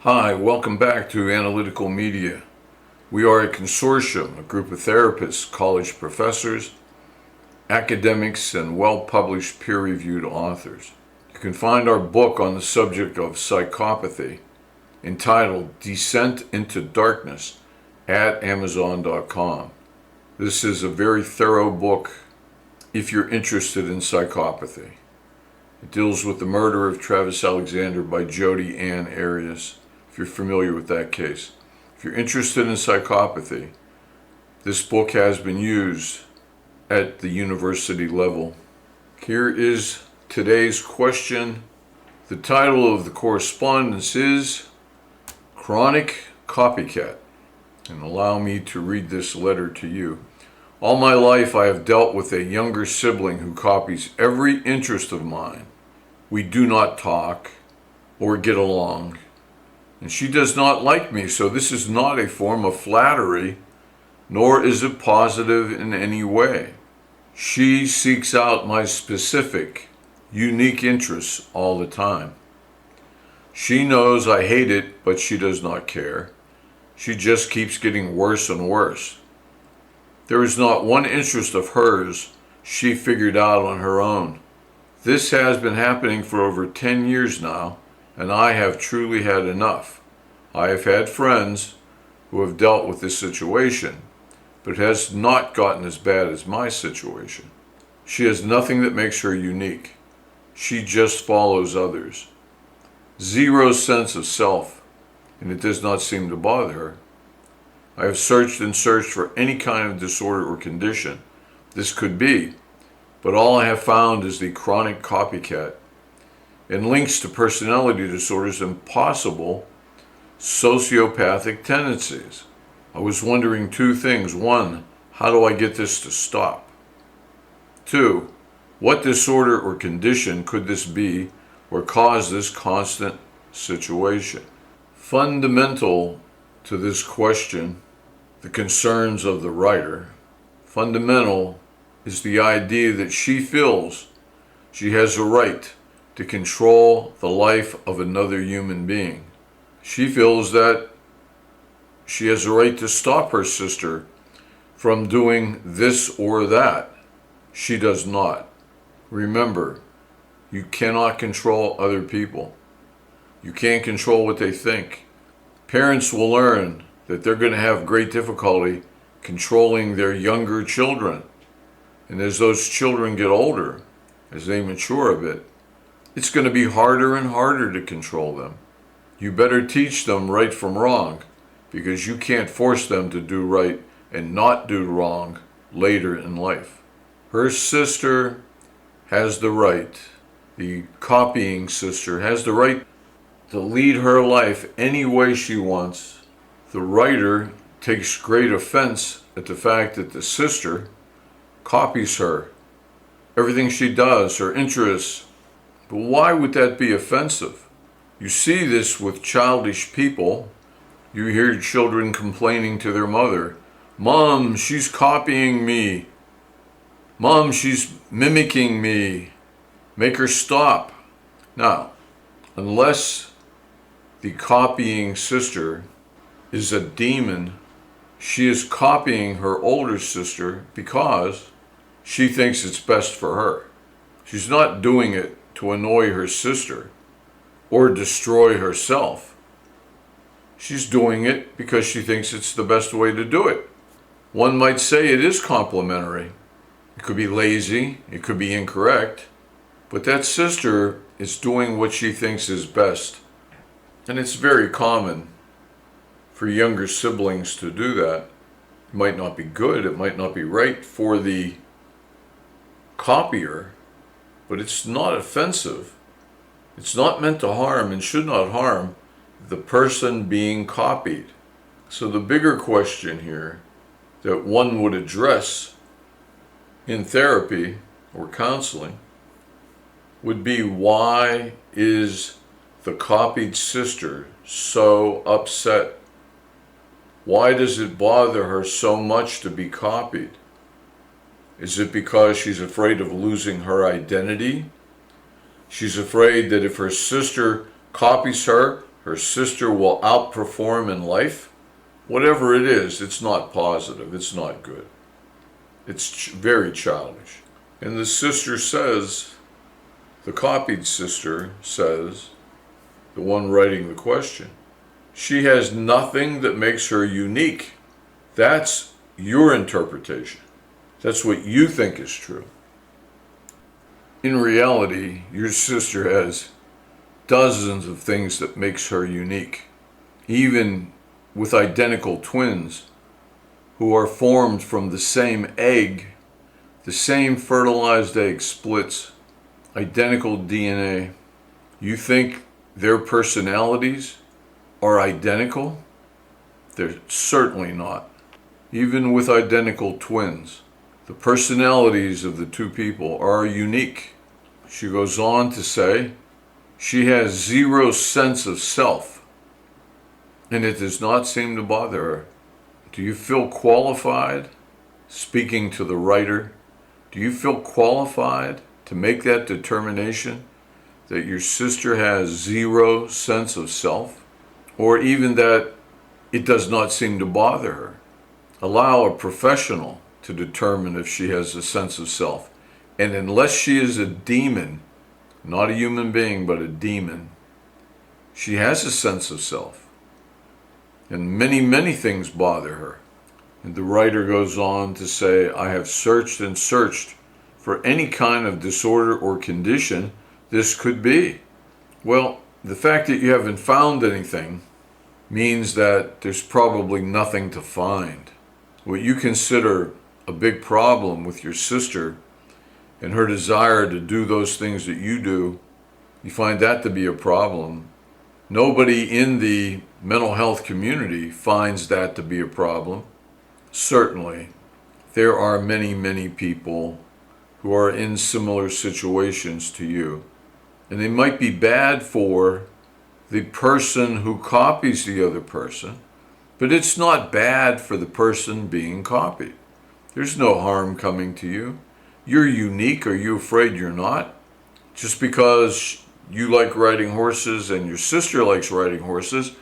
Hi, welcome back to Analytical Media. We are a consortium, a group of therapists, college professors, academics, and well-published peer-reviewed authors. You can find our book on the subject of psychopathy, entitled Descent into Darkness, at Amazon.com. This is a very thorough book if you're interested in psychopathy. It deals with the murder of Travis Alexander by Jodi Arias, if you're familiar with that case. If you're interested in psychopathy, this book has been used at the university level. Here is today's question. The title of the correspondence is Chronic Copycat. And allow me to read this letter to you. All my life I have dealt with a younger sibling who copies every interest of mine. We do not talk or get along, and she does not like me, so this is not a form of flattery, nor is it positive in any way. She seeks out my specific, unique interests all the time. She knows I hate it, but she does not care. She just keeps getting worse and worse. There is not one interest of hers she figured out on her own. This has been happening for over 10 years now, and I have truly had enough. I have had friends who have dealt with this situation, but it has not gotten as bad as my situation. She has nothing that makes her unique. She just follows others. Zero sense of self, and it does not seem to bother her. I have searched and searched for any kind of disorder or condition this could be, but all I have found is the chronic copycat and links to personality disorders and possible sociopathic tendencies. I was wondering two things. One, how do I get this to stop? Two, what disorder or condition could this be or cause this constant situation? Fundamental to this question, the concerns of the writer, fundamental is the idea that she feels she has a right to control the life of another human being. She feels that she has a right to stop her sister from doing this or that. She does not. Remember, you cannot control other people. You can't control what they think. Parents will learn that they're going to have great difficulty controlling their younger children. And as those children get older, as they mature a bit, it's going to be harder and harder to control them. You better teach them right from wrong, because you can't force them to do right and not do wrong later in life. Her sister has the right, the copying sister has the right to lead her life any way she wants. The writer takes great offense at the fact that the sister copies her, everything she does, her interests. But why would that be offensive? You see this with childish people. You hear children complaining to their mother, "Mom, she's copying me. Mom, she's mimicking me. Make her stop." Now, unless the copying sister is a demon, she is copying her older sister because she thinks it's best for her. She's not doing it to annoy her sister or destroy herself. She's doing it because she thinks it's the best way to do it. One might say it is complementary. It could be lazy, it could be incorrect, but that sister is doing what she thinks is best. And it's very common for younger siblings to do that. It might not be good, it might not be right for the copier, but it's not offensive. It's not meant to harm and should not harm the person being copied. So the bigger question here that one would address in therapy or counseling would be, why is the copied sister so upset? Why does it bother her so much to be copied? Is it because she's afraid of losing her identity? She's afraid that if her sister copies her, her sister will outperform in life. Whatever it is, it's not positive. It's not good. It's very childish. And the sister says, the copied sister says, the one writing the question, she has nothing that makes her unique. That's your interpretation. That's what you think is true. In reality, your sister has dozens of things that makes her unique. Even with identical twins who are formed from the same egg, the same fertilized egg splits, identical DNA. You think their personalities are identical? They're certainly not. Even with identical twins, the personalities of the two people are unique. She goes on to say, she has zero sense of self, and it does not seem to bother her. Do you feel qualified, speaking to the writer, do you feel qualified to make that determination that your sister has zero sense of self? Or even that it does not seem to bother her? Allow a professional to determine if she has a sense of self. And unless she is a demon, not a human being, but a demon, she has a sense of self. And many, many things bother her. And the writer goes on to say, I have searched and searched for any kind of disorder or condition this could be. Well, the fact that you haven't found anything means that there's probably nothing to find. What you consider a big problem with your sister and her desire to do those things that you do, you find that to be a problem. Nobody in the mental health community finds that to be a problem. Certainly, there are many, many people who are in similar situations to you. And they might be bad for the person who copies the other person, but it's not bad for the person being copied. There's no harm coming to you. You're unique. Are you afraid you're not? Just because you like riding horses and your sister likes riding horses,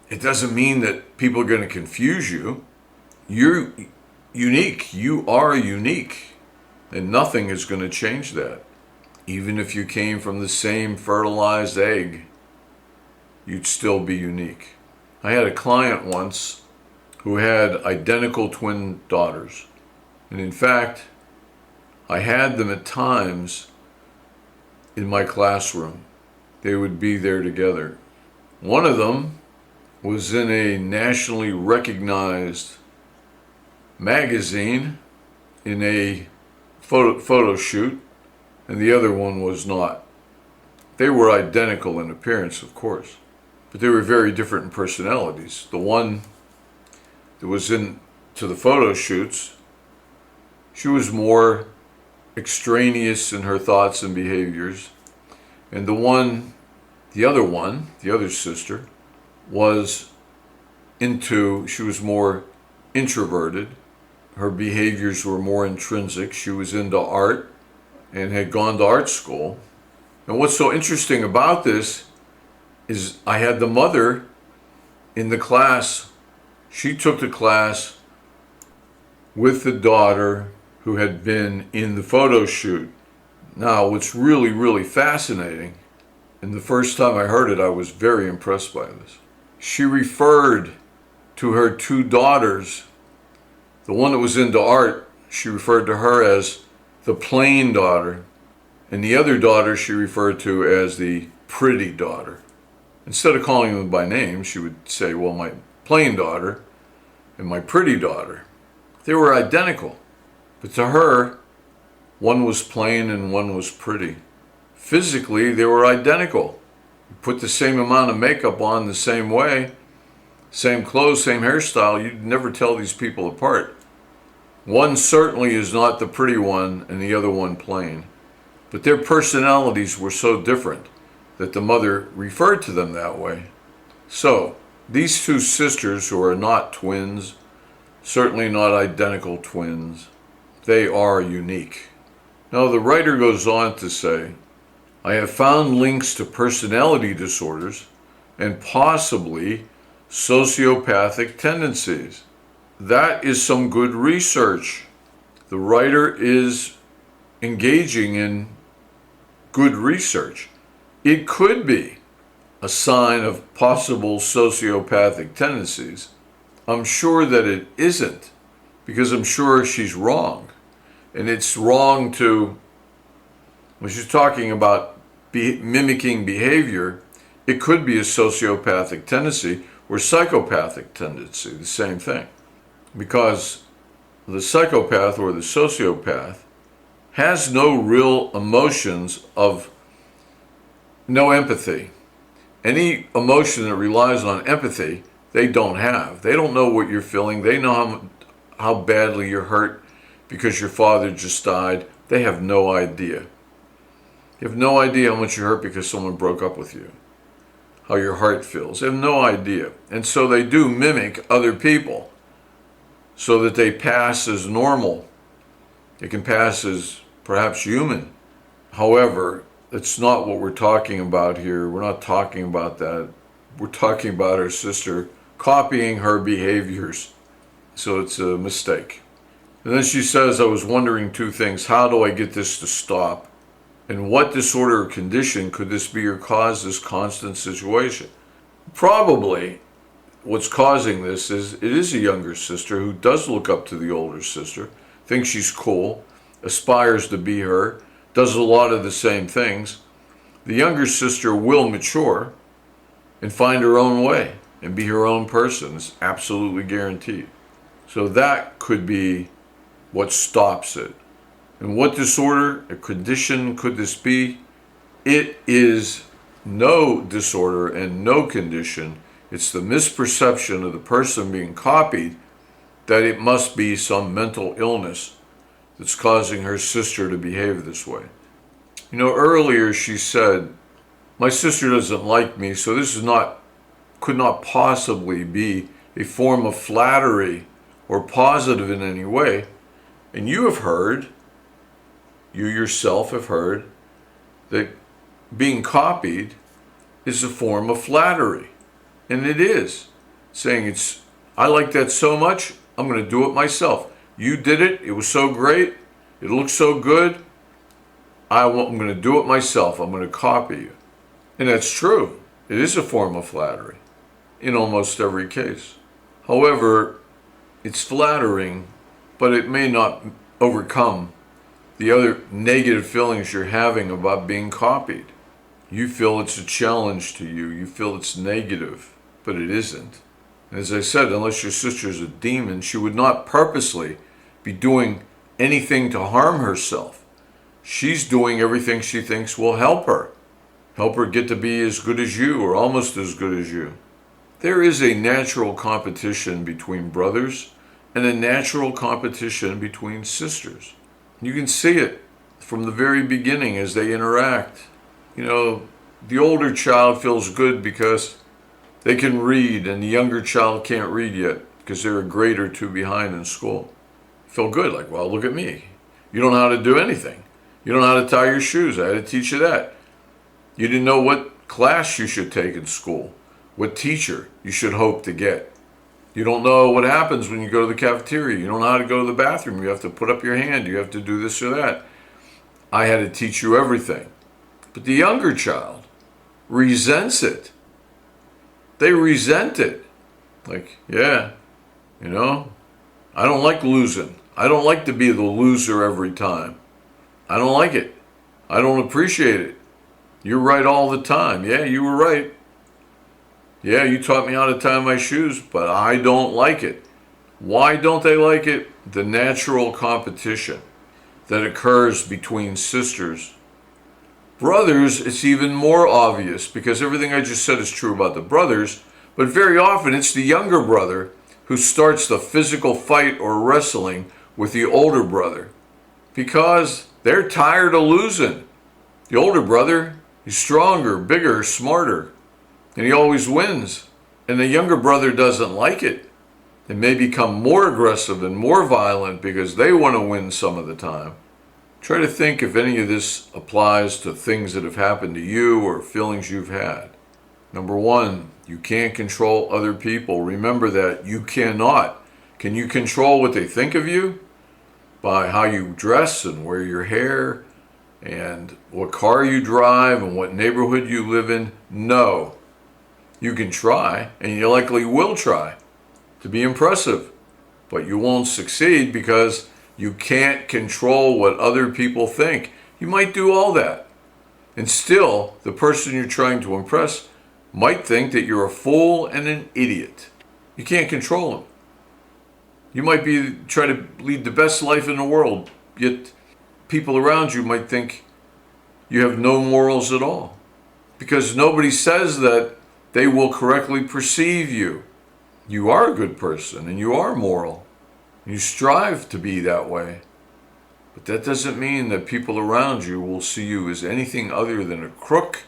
it doesn't mean that people are going to confuse you. You're unique. You are unique. And nothing is going to change that. Even if you came from the same fertilized egg, you'd still be unique. I had a client once who had identical twin daughters. And in fact, I had them at times in my classroom. They would be there together. One of them was in a nationally recognized magazine in a photo shoot, and the other one was not. They were identical in appearance, of course, but they were very different in personalities. The one that was into the photo shoots, she was more extraneous in her thoughts and behaviors, and the other sister, she was more introverted. Her behaviors were more intrinsic. She was into art and had gone to art school. And what's so interesting about this is I had the mother in the class. She took the class with the daughter who had been in the photo shoot. Now, what's really, really fascinating, and the first time I heard it, I was very impressed by this. She referred to her two daughters. The one that was into art, she referred to her as the plain daughter, and the other daughter she referred to as the pretty daughter. Instead of calling them by name, she would say, well, my plain daughter and my pretty daughter. They were identical, but to her, one was plain and one was pretty. Physically, they were identical. You put the same amount of makeup on the same way, same clothes, same hairstyle, you'd never tell these people apart. One certainly is not the pretty one and the other one plain. But their personalities were so different that the mother referred to them that way. So, these two sisters who are not twins, certainly not identical twins, they are unique. Now, the writer goes on to say, I have found links to personality disorders and possibly sociopathic tendencies. That is some good research. The writer is engaging in good research. It could be a sign of possible sociopathic tendencies. I'm sure that it isn't, because I'm sure she's wrong. And it's wrong to, when she's talking about mimicking behavior, it could be a sociopathic tendency or psychopathic tendency, the same thing. Because the psychopath or the sociopath has no real emotions of no empathy. Any emotion that relies on empathy, they don't have. They don't know what you're feeling. They know how badly you're hurt because your father just died. They have no idea. You have no idea how much you hurt because someone broke up with you, how your heart feels. They have no idea. And so they do mimic other people so that they pass as normal. They can pass as perhaps human. However, it's not what we're talking about here. We're not talking about that. We're talking about her sister copying her behaviors. So it's a mistake. And then she says, I was wondering two things. How do I get this to stop? And what disorder or condition could this be or cause this constant situation? Probably what's causing this is it is a younger sister who does look up to the older sister, thinks she's cool, aspires to be her, does a lot of the same things. The younger sister will mature and find her own way and be her own person. It's absolutely guaranteed. So that could be what stops it. And what disorder or condition could this be? It is no disorder and no condition. It's the misperception of the person being copied that it must be some mental illness that's causing her sister to behave this way. You know, earlier she said, my sister doesn't like me, so this could not possibly be a form of flattery or positive in any way. And you yourself have heard, that being copied is a form of flattery. And it is. Saying I like that so much, I'm going to do it myself. You did it, it was so great, it looks so good, I'm going to do it myself, I'm going to copy you. And that's true. It is a form of flattery in almost every case. However, it's flattering, but it may not overcome the other negative feelings you're having about being copied. You feel it's a challenge to you. You feel it's negative, but it isn't. And as I said, unless your sister is a demon, she would not purposely be doing anything to harm herself. She's doing everything she thinks will help her get to be as good as you or almost as good as you. There is a natural competition between brothers and a natural competition between sisters. You can see it from the very beginning as they interact. You know, the older child feels good because they can read and the younger child can't read yet because they're a grade or two behind in school. Feel good, like, well, look at me. You don't know how to do anything. You don't know how to tie your shoes. I had to teach you that. You didn't know what class you should take in school, what teacher you should hope to get. You don't know what happens when you go to the cafeteria. You don't know how to go to the bathroom. You have to put up your hand. You have to do this or that. I had to teach you everything. But the younger child resents it. They resent it. Like, yeah, you know, I don't like losing. I don't like to be the loser every time. I don't like it. I don't appreciate it. You're right all the time. Yeah, you were right. Yeah, you taught me how to tie my shoes, but I don't like it. Why don't they like it? The natural competition that occurs between sisters. Brothers, it's even more obvious because everything I just said is true about the brothers, but very often it's the younger brother who starts the physical fight or wrestling with the older brother because they're tired of losing. The older brother, he's stronger, bigger, smarter, and he always wins. And the younger brother doesn't like it. They may become more aggressive and more violent because they want to win some of the time. Try to think if any of this applies to things that have happened to you or feelings you've had. Number one, you can't control other people. Remember that you cannot. Can you control what they think of you? By how you dress and wear your hair and what car you drive and what neighborhood you live in? No. You can try, and you likely will try to be impressive, but you won't succeed because you can't control what other people think. You might do all that, and still the person you're trying to impress might think that you're a fool and an idiot. You can't control them. You might be trying to lead the best life in the world, yet people around you might think you have no morals at all, because nobody says that they will correctly perceive you. You are a good person and you are moral. You strive to be that way. But that doesn't mean that people around you will see you as anything other than a crook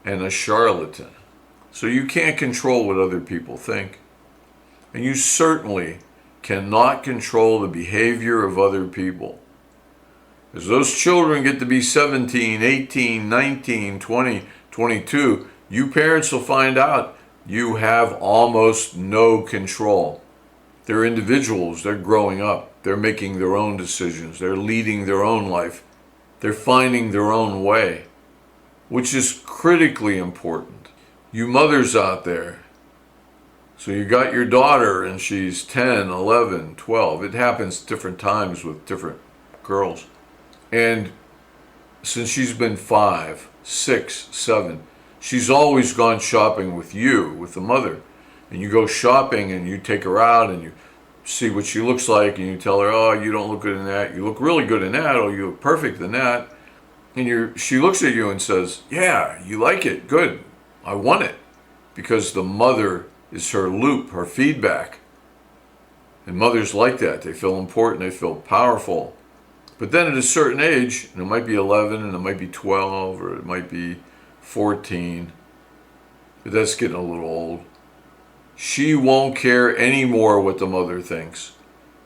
and a charlatan. So you can't control what other people think. And you certainly cannot control the behavior of other people. As those children get to be 17, 18, 19, 20, 22, you parents will find out you have almost no control. They're individuals, they're growing up, they're making their own decisions, they're leading their own life, they're finding their own way, which is critically important. You mothers out there, so you got your daughter and she's 10, 11, 12. It happens different times with different girls. And since she's been 5, 6, 7, she's always gone shopping with you, with the mother. And you go shopping and you take her out and you see what she looks like and you tell her, oh, you don't look good in that. You look really good in that. Oh, you look perfect in that. And she looks at you and says, yeah, you like it. Good. I want it. Because the mother is her loop, her feedback. And mothers like that. They feel important. They feel powerful. But then at a certain age, and it might be 11 and it might be 12 or it might be 14, but that's getting a little old. She won't care anymore what the mother thinks.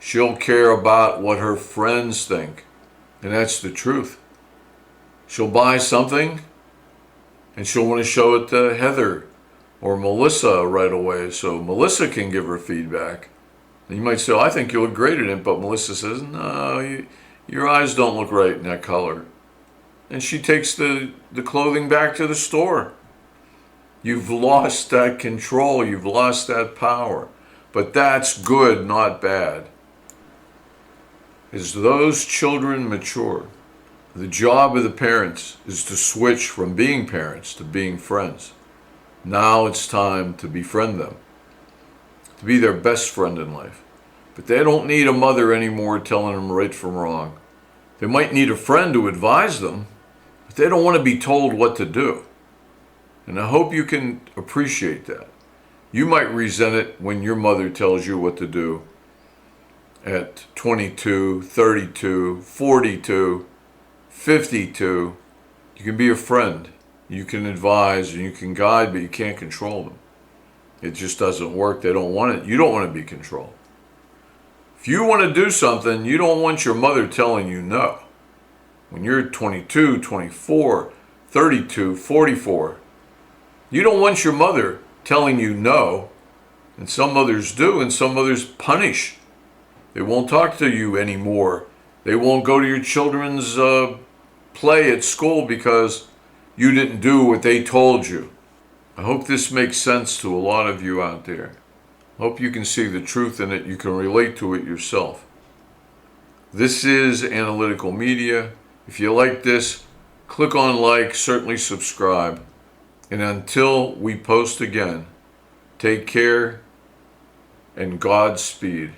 She'll care about what her friends think. And that's the truth. She'll buy something and she'll want to show it to Heather or Melissa right away so Melissa can give her feedback. And you might say, oh, I think you look great in it, but Melissa says, no, your eyes don't look right in that color. And she takes the clothing back to the store. You've lost that control. You've lost that power. But that's good, not bad. As those children mature, the job of the parents is to switch from being parents to being friends. Now it's time to befriend them, to be their best friend in life. But they don't need a mother anymore telling them right from wrong. They might need a friend to advise them, but they don't want to be told what to do. And I hope you can appreciate that. You might resent it when your mother tells you what to do at 22, 32, 42, 52. You can be a friend. You can advise and you can guide, but you can't control them. It just doesn't work. They don't want it. You don't want to be controlled. If you want to do something, you don't want your mother telling you no. When you're 22, 24, 32, 44, you don't want your mother telling you no. And some mothers do, and some mothers punish. They won't talk to you anymore. They won't go to your children's play at school because you didn't do what they told you. I hope this makes sense to a lot of you out there. I hope you can see the truth in it. You can relate to it yourself. This is Analytical Media. If you like this, click on like, certainly subscribe. And until we post again, take care and Godspeed.